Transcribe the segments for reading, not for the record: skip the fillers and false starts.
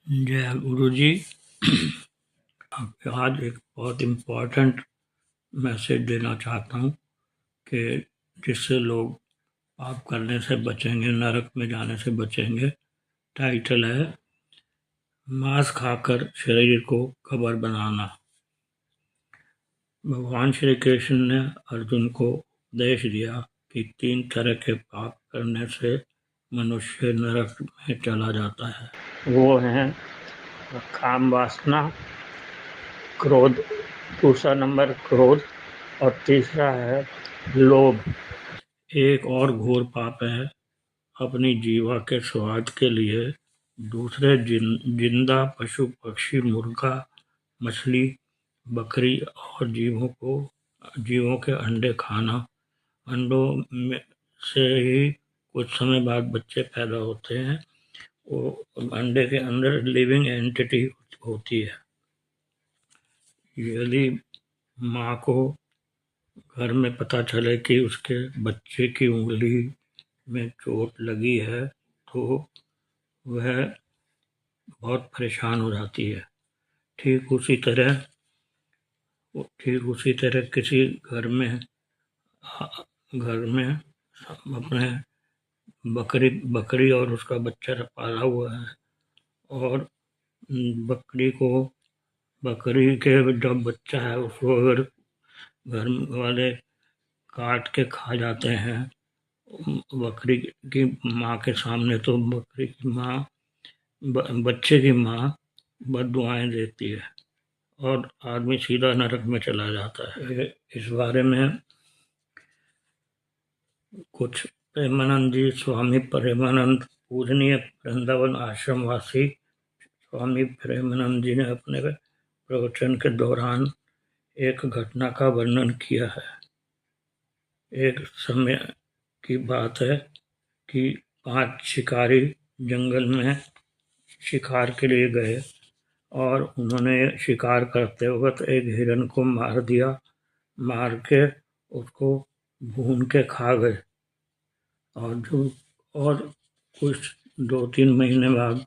जय गुरु जी। आज एक बहुत इम्पोर्टेंट मैसेज देना चाहता हूँ कि जिससे लोग पाप करने से बचेंगे, नरक में जाने से बचेंगे। टाइटल है मांस खाकर शरीर को कबर बनाना। भगवान श्री कृष्ण ने अर्जुन को उपदेश दिया कि 3 तरह के पाप करने से मनुष्य नरक में चला जाता है। वो हैं काम वासना, क्रोध, दूसरा नंबर क्रोध और तीसरा है लोभ। एक और घोर पाप है अपनी जीवा के स्वाद के लिए दूसरे जिंदा पशु, पक्षी, मुर्गा, मछली, बकरी और जीवों के अंडे खाना। अंडों में से ही कुछ समय बाद बच्चे पैदा होते हैं। वो अंडे के अंदर लिविंग एंटिटी होती है। यदि माँ को घर में पता चले कि उसके बच्चे की उंगली में चोट लगी है तो वह बहुत परेशान हो जाती है। ठीक उसी तरह किसी घर में अपने बकरी और उसका बच्चा पाला हुआ है और बकरी के जब बच्चा है उसको अगर घर वाले काट के खा जाते हैं बकरी की माँ के सामने, तो बकरी की माँ बच्चे की माँ बद्दुआएं देती है और आदमी सीधा नरक में चला जाता है। इस बारे में कुछ प्रेमानंद जी, स्वामी प्रेमानंद, पूजनीय वृंदावन आश्रमवासी स्वामी प्रेमानंद जी ने अपने प्रवचन के दौरान एक घटना का वर्णन किया है। एक समय की बात है कि 5 शिकारी जंगल में शिकार के लिए गए और उन्होंने शिकार करते वक्त एक हिरन को मार दिया। मार के उसको भून के खा गए और कुछ 2-3 महीने बाद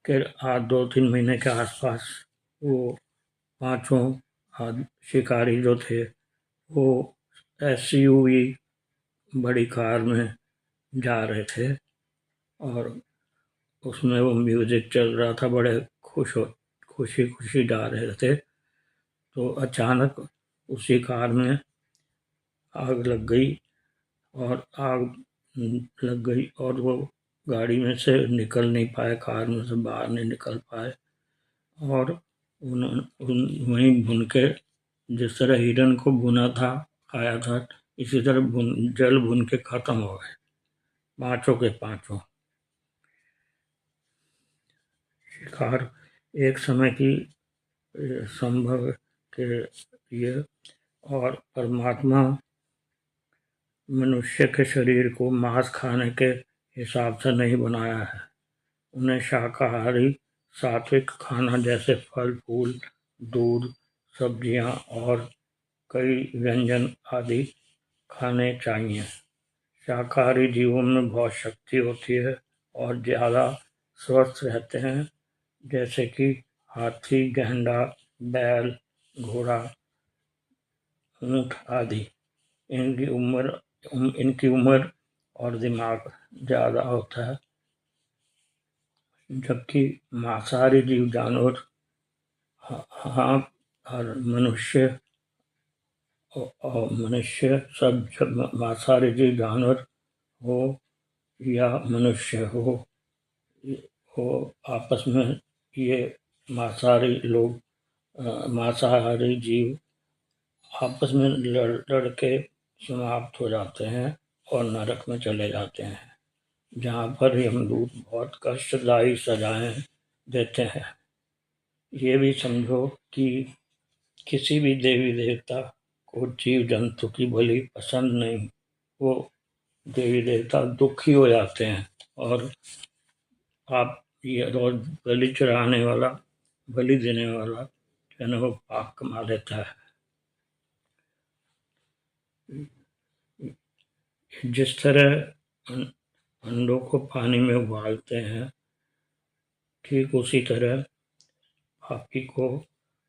के 2-3 महीने के आसपास वो 5 शिकारी जो थे वो SUV बड़ी कार में जा रहे थे और उसमें वो म्यूजिक चल रहा था। बड़े खुशी खुशी जा रहे थे तो अचानक उसी कार में आग लग गई और वो गाड़ी में से निकल नहीं पाए, कार में से बाहर नहीं निकल पाए और वहीं भुन के, जिस तरह हिरन को भुना था खाया था, इसी तरह जल भुन के खत्म हो गए 5 के 5। शिकार एक समय की संभव के लिए और परमात्मा मनुष्य के शरीर को मांस खाने के हिसाब से नहीं बनाया है। उन्हें शाकाहारी सात्विक खाना जैसे फल फूल, दूध, सब्जियां और कई व्यंजन आदि खाने चाहिए। शाकाहारी जीवों में बहुत शक्ति होती है और ज़्यादा स्वस्थ रहते हैं, जैसे कि हाथी, गैंडा, बैल, घोड़ा, ऊंट आदि। इनकी उम्र और दिमाग ज़्यादा होता है, जबकि मांसाहारी जीव जानवर, हाँ, और मनुष्य सब, जब मांसाहारी जीव जानवर हो या मनुष्य हो आपस में ये मांसाहारी जीव आपस में लड़ के समाप्त हो जाते हैं और नरक में चले जाते हैं, जहाँ पर यमदूत बहुत कष्टदायी सजाएं देते हैं। ये भी समझो कि किसी भी देवी देवता को जीव जंतु की बलि पसंद नहीं। वो देवी देवता दुखी हो जाते हैं और आप ये रोज बलि देने वाला जो है वो पाप कमा लेता है। जिस तरह अंडों को पानी में उबालते हैं ठीक उसी तरह पापी को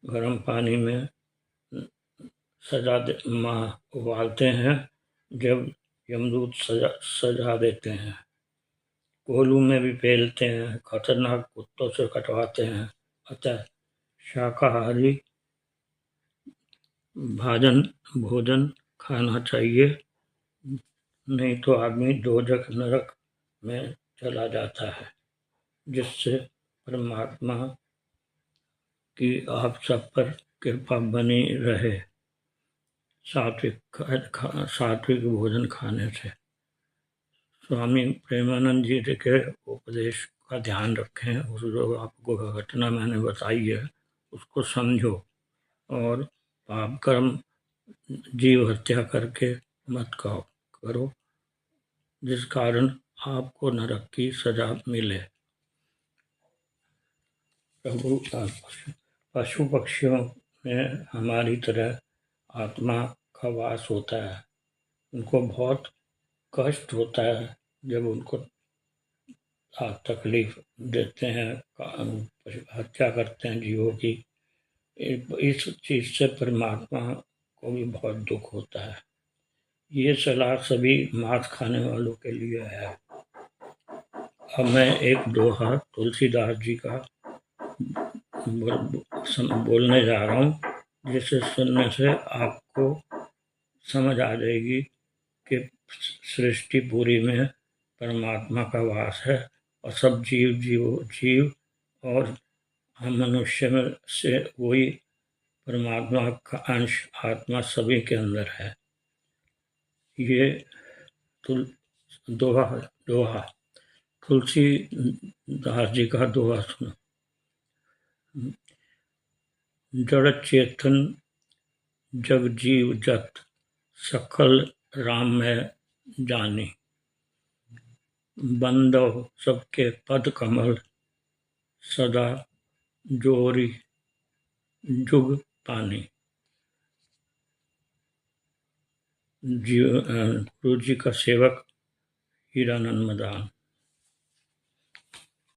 गर्म पानी में उबालते हैं जब यमदूत सजा देते हैं। कोल्हू में भी पेलते हैं, खतरनाक कुत्तों से कटवाते हैं। अतः शाकाहारी भोजन खाना चाहिए, नहीं तो आदमी दोजख नरक में चला जाता है, जिससे परमात्मा की आप सब पर कृपा बनी रहे सात्विक भोजन खाने से। स्वामी प्रेमानंद जी के उपदेश का ध्यान रखें। उस जो आपको घटना मैंने बताई है उसको समझो और पाप कर्म जीव हत्या करके मत करो, जिस कारण आपको नरक की सजा मिले। प्रभु पशु पक्षियों में हमारी तरह आत्मा का वास होता है। उनको बहुत कष्ट होता है जब उनको तकलीफ देते हैं, हत्या करते हैं जीवों की। इस चीज से परमात्मा को भी बहुत दुख होता है। ये सलाह सभी मांस खाने वालों के लिए है। अब मैं एक दोहा तुलसीदास जी का बोलने जा रहा हूँ, जिसे सुनने से आपको समझ आ जाएगी कि सृष्टि पूरी में परमात्मा का वास है और सब जीव और हम मनुष्य में से वही परमात्मा का अंश आत्मा सभी के अंदर है। ये दोहा तुलसीदास जी का दोहा सुनो। जड़ चेतन जग जीव जत सकल राम में जानी, बंदो सबके पद कमल सदा जोरी जुग पानी। गुरु जी का सेवक हीरानंद मदान।